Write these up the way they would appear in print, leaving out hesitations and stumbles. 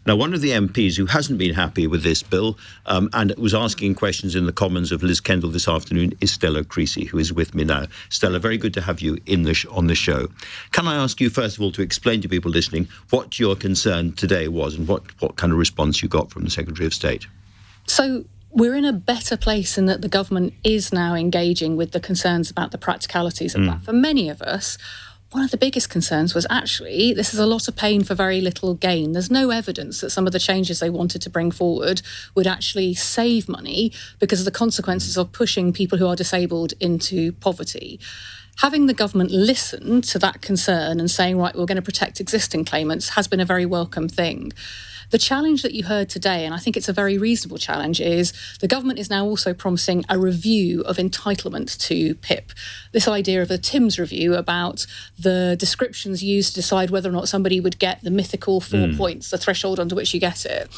Now, one of the MPs who hasn't been happy with this bill and was asking questions in the Commons of Liz Kendall this afternoon is Stella Creasy, who is with me now. Stella, very good to have you on the show. Can I ask you, first of all, to explain to people listening what your concern today was and what kind of response you got from the Secretary of State? So we're in a better place in that the government is now engaging with the concerns about the practicalities of that. For many of us, one of the biggest concerns was actually this is a lot of pain for very little gain. There's no evidence that some of the changes they wanted to bring forward would actually save money because of the consequences of pushing people who are disabled into poverty. Having the government listen to that concern and saying, right, we're going to protect existing claimants has been a very welcome thing. The challenge that you heard today, and I think it's a very reasonable challenge, is the government is now also promising a review of entitlement to PIP. This idea of a TIMS review about the descriptions used to decide whether or not somebody would get the mythical 4 points, the threshold under which you get it.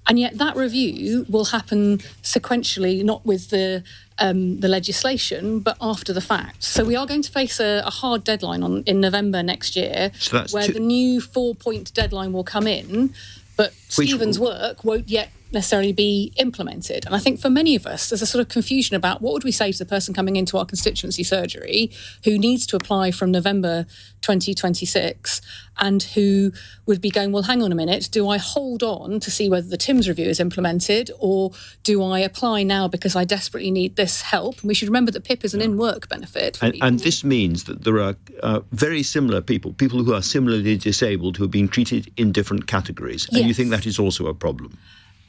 And yet that review will happen sequentially, not with the legislation, but after the fact. So we are going to face a hard deadline in November next year, where the new 4-point deadline will come in, but Stephen's work won't yet necessarily be implemented. And I think for many of us, there's a sort of confusion about what would we say to the person coming into our constituency surgery who needs to apply from November 2026 and who would be going, well, hang on a minute, do I hold on to see whether the TIMS review is implemented or do I apply now because I desperately need this help? And we should remember that PIP is an in-work benefit. And this means that there are very similar people who are similarly disabled who are being treated in different categories. And you think that is also a problem?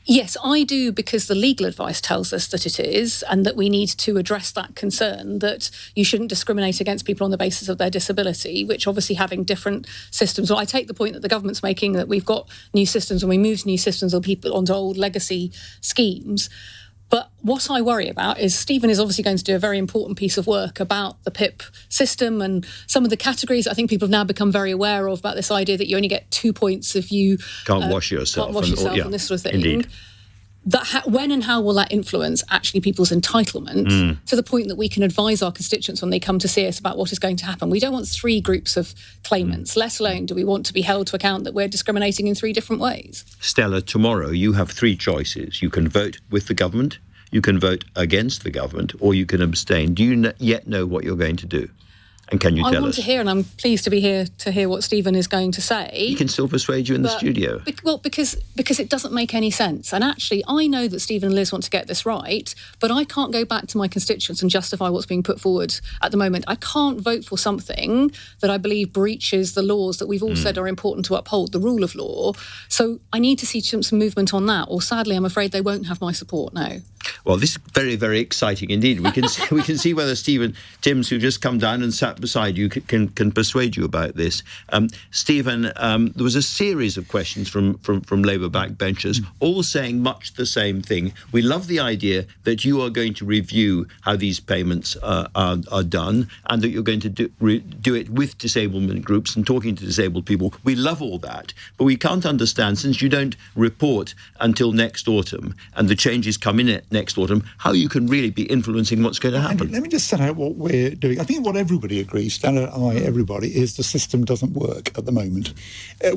Yes, I do, because the legal advice tells us that it is, and that we need to address that concern, that you shouldn't discriminate against people on the basis of their disability, which obviously having different systems. Well, I take the point that the government's making that we've got new systems and we move to new systems or people onto old legacy schemes. But what I worry about is Stephen is obviously going to do a very important piece of work about the PIP system and some of the categories I think people have now become very aware of, about this idea that you only get 2 points if you can't wash yourself and this sort of thing. Indeed. When and how will that influence actually people's entitlement to the point that we can advise our constituents when they come to see us about what is going to happen? We don't want 3 groups of claimants, let alone do we want to be held to account that we're discriminating in 3 different ways. Stella, tomorrow you have 3 choices. You can vote with the government, you can vote against the government, or you can abstain. Do you yet know what you're going to do? And can you tell us? I want to hear, and I'm pleased to be here to hear what Stephen is going to say. He can still persuade you in the studio. Because it doesn't make any sense. And actually, I know that Stephen and Liz want to get this right, but I can't go back to my constituents and justify what's being put forward at the moment. I can't vote for something that I believe breaches the laws that we've all said are important to uphold, the rule of law. So I need to see some movement on that, or sadly, I'm afraid they won't have my support now. Well, this is very, very exciting indeed. We can see whether Stephen Timms, who just come down and sat beside you, can persuade you about this. Stephen, there was a series of questions from Labour backbenchers, all saying much the same thing. We love the idea that you are going to review how these payments are done, and that you're going to do it with disablement groups and talking to disabled people. We love all that, but we can't understand, since you don't report until next autumn, and the changes come in next autumn, how you can really be influencing what's going to happen. Let me just set out what we're doing. I think what everybody agrees, Stella, everybody, is the system doesn't work at the moment.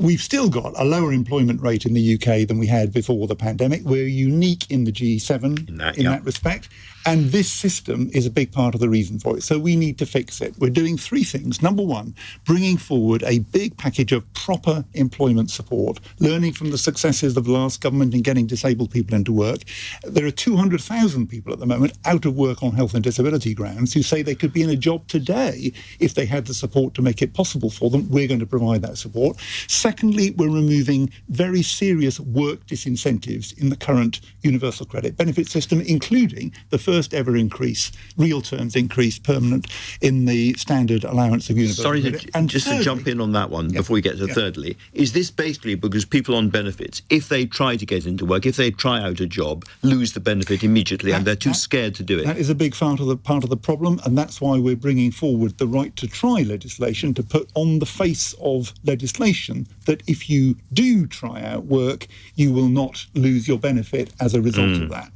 We've still got a lower employment rate in the UK than we had before the pandemic. We're unique in the G7 in that respect. And this system is a big part of the reason for it. So we need to fix it. We're doing 3 things. Number 1, bringing forward a big package of proper employment support, learning from the successes of the last government in getting disabled people into work. There are 200,000 people at the moment out of work on health and disability grounds who say they could be in a job today if they had the support to make it possible for them. We're going to provide that support. Secondly, we're removing very serious work disincentives in the current universal credit benefit system, including the first ever increase, real terms increase, permanent, in the standard allowance of universal credit. Sorry, to jump in on that one before we get to thirdly, is this basically because people on benefits, if they try to get into work, if they try out a job, lose the benefit immediately and they're too scared to do it? That is a big part of the problem, and that's why we're bringing forward the right to try legislation to put on the face of legislation that if you do try out work, you will not lose your benefit as a result of that.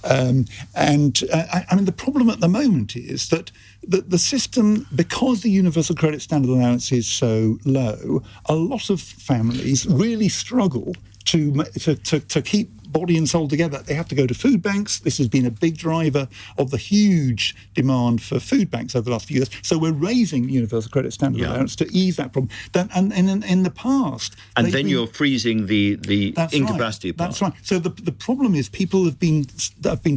I mean, the problem at the moment is that the system, because the universal credit standard allowance is so low, a lot of families really struggle to keep body and soul together, they have to go to food banks. This has been a big driver of the huge demand for food banks over the last few years. So we're raising universal credit standard allowance to ease that problem. And in the past... And then you're freezing the incapacity part. That's right. So the problem is people have been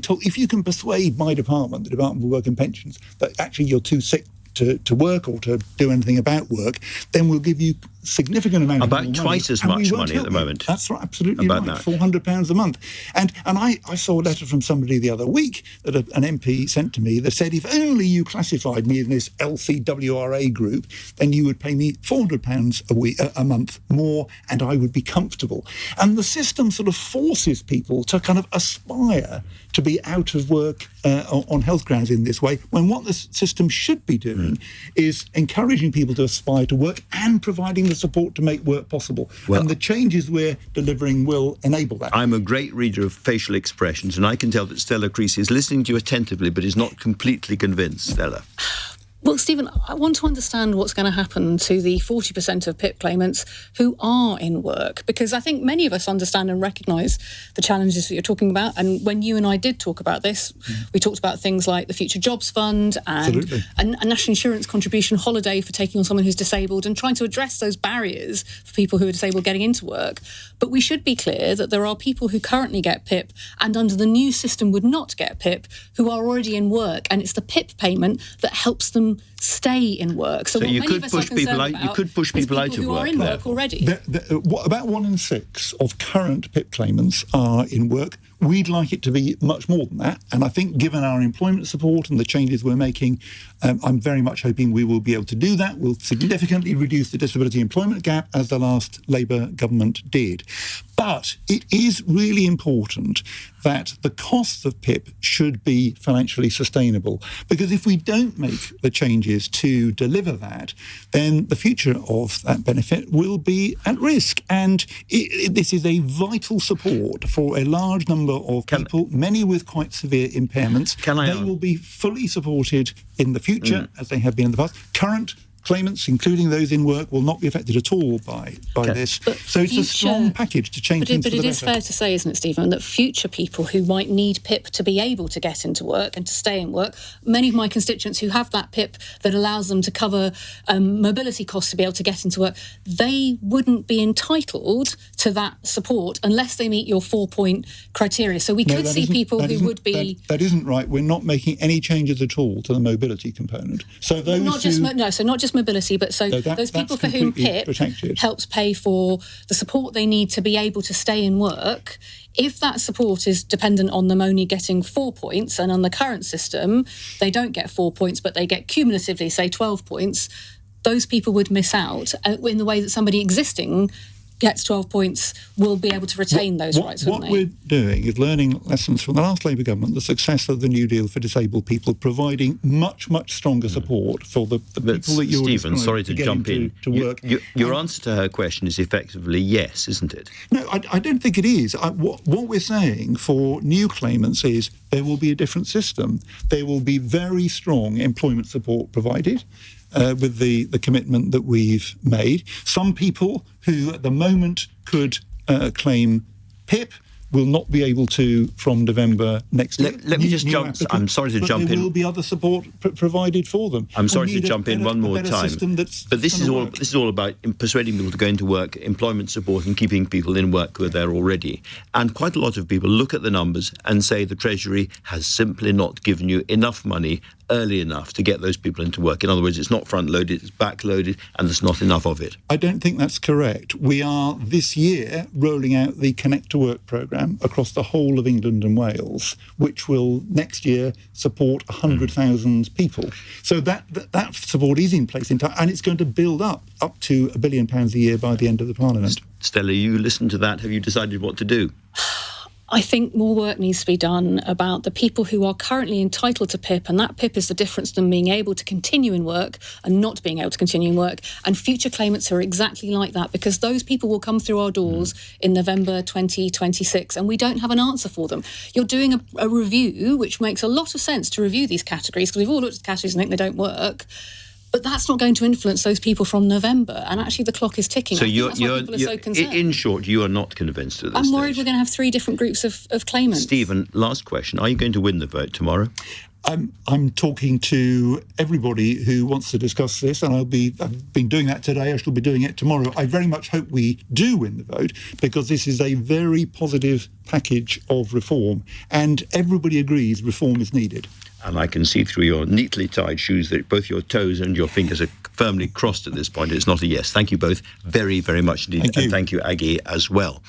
told, if you can persuade my department, the Department for Work and Pensions, that actually you're too sick to work or to do anything about work, then we'll give you significant amount of about twice as much money at the moment. That's right, absolutely about right. That. £400 a month. And I saw a letter from somebody the other week that an MP sent to me that said, if only you classified me in this LCWRA group, then you would pay me £400 a month more and I would be comfortable. And the system sort of forces people to kind of aspire to be out of work on health grounds in this way, when what the system should be doing is encouraging people to aspire to work and providing the support to make work possible. Well, and the changes we're delivering will enable that. I'm a great reader of facial expressions, and I can tell that Stella Creasy is listening to you attentively, but is not completely convinced. Stella. Well, Stephen, I want to understand what's going to happen to the 40% of PIP claimants who are in work, because I think many of us understand and recognise the challenges that you're talking about. And when you and I did talk about this, we talked about things like the Future Jobs Fund and a national insurance contribution holiday for taking on someone who's disabled and trying to address those barriers for people who are disabled getting into work. But we should be clear that there are people who currently get PIP and under the new system would not get PIP who are already in work. And it's the PIP payment that helps them stay in work. So what you many could of us push are people concerned out. You could push people out of who work. Are in work already. About 1 in 6 of current PIP claimants are in work. We'd like it to be much more than that. And I think given our employment support and the changes we're making, I'm very much hoping we will be able to do that. We'll significantly reduce the disability employment gap as the last Labour government did. But it is really important that the costs of PIP should be financially sustainable. Because if we don't make the changes to deliver that, then the future of that benefit will be at risk. And this is a vital support for a large number of people, many with quite severe impairments. They will be fully supported in the future, as they have been in the past. Current claimants, including those in work, will not be affected at all by this. So it's a strong package to change things for the better. But it is fair to say, isn't it, Stephen, that future people who might need PIP to be able to get into work and to stay in work, many of my constituents who have that PIP that allows them to cover mobility costs to be able to get into work, they wouldn't be entitled to that support unless they meet your 4-point criteria. So we could see people who would be... That isn't right. We're not making any changes at all to the mobility component. So those not just mobility, but those people for whom PIP helps pay for the support they need to be able to stay in work. If that support is dependent on them only getting 4 points, and on the current system they don't get 4 points but they get cumulatively, say, 12 points, those people would miss out in the way that somebody existing gets 12 points will be able to retain those rights, wouldn't they? What we're doing is learning lessons from the last Labour government, the success of the New Deal for disabled people, providing much, much stronger support for the people that you're Stephen, sorry to jump in. To work. Your answer to her question is effectively yes, isn't it? No, I don't think it is. What we're saying for new claimants is there will be a different system. There will be very strong employment support provided. With the commitment that we've made. Some people who at the moment could claim PIP will not be able to from November next year. Let me just jump. I'm sorry to jump in. There will be other support provided for them. I'm sorry to jump in one more time. But this is all about persuading people to go into work, employment support, and keeping people in work who are there already. And quite a lot of people look at the numbers and say the Treasury has simply not given you enough money early enough to get those people into work. In other words, it's not front-loaded, it's back-loaded, and there's not enough of it. I don't think that's correct. We are, this year, rolling out the Connect to Work programme across the whole of England and Wales, which will, next year, support 100,000 people. So that support is in place in time, and it's going to build up to £1 billion a year by the end of the Parliament. Stella, you listened to that. Have you decided what to do? I think more work needs to be done about the people who are currently entitled to PIP, and that PIP is the difference than being able to continue in work and not being able to continue in work, and future claimants who are exactly like that, because those people will come through our doors in November 2026 and we don't have an answer for them. You're doing a review, which makes a lot of sense to review these categories, because we've all looked at the categories and think they don't work. But that's not going to influence those people from November. And actually, the clock is ticking. So that's why people are so concerned. In short, you are not convinced at this I'm worried stage. we're going to have 3 different groups of claimants. Stephen, last question. Are you going to win the vote tomorrow? I'm talking to everybody who wants to discuss this, and I've been doing that today. I shall be doing it tomorrow. I very much hope we do win the vote, because this is a very positive package of reform, and everybody agrees reform is needed. And I can see through your neatly tied shoes that both your toes and your fingers are firmly crossed at this point. It's not a yes. Thank you both very, very much indeed. Thank you. And thank you, Aggie, as well.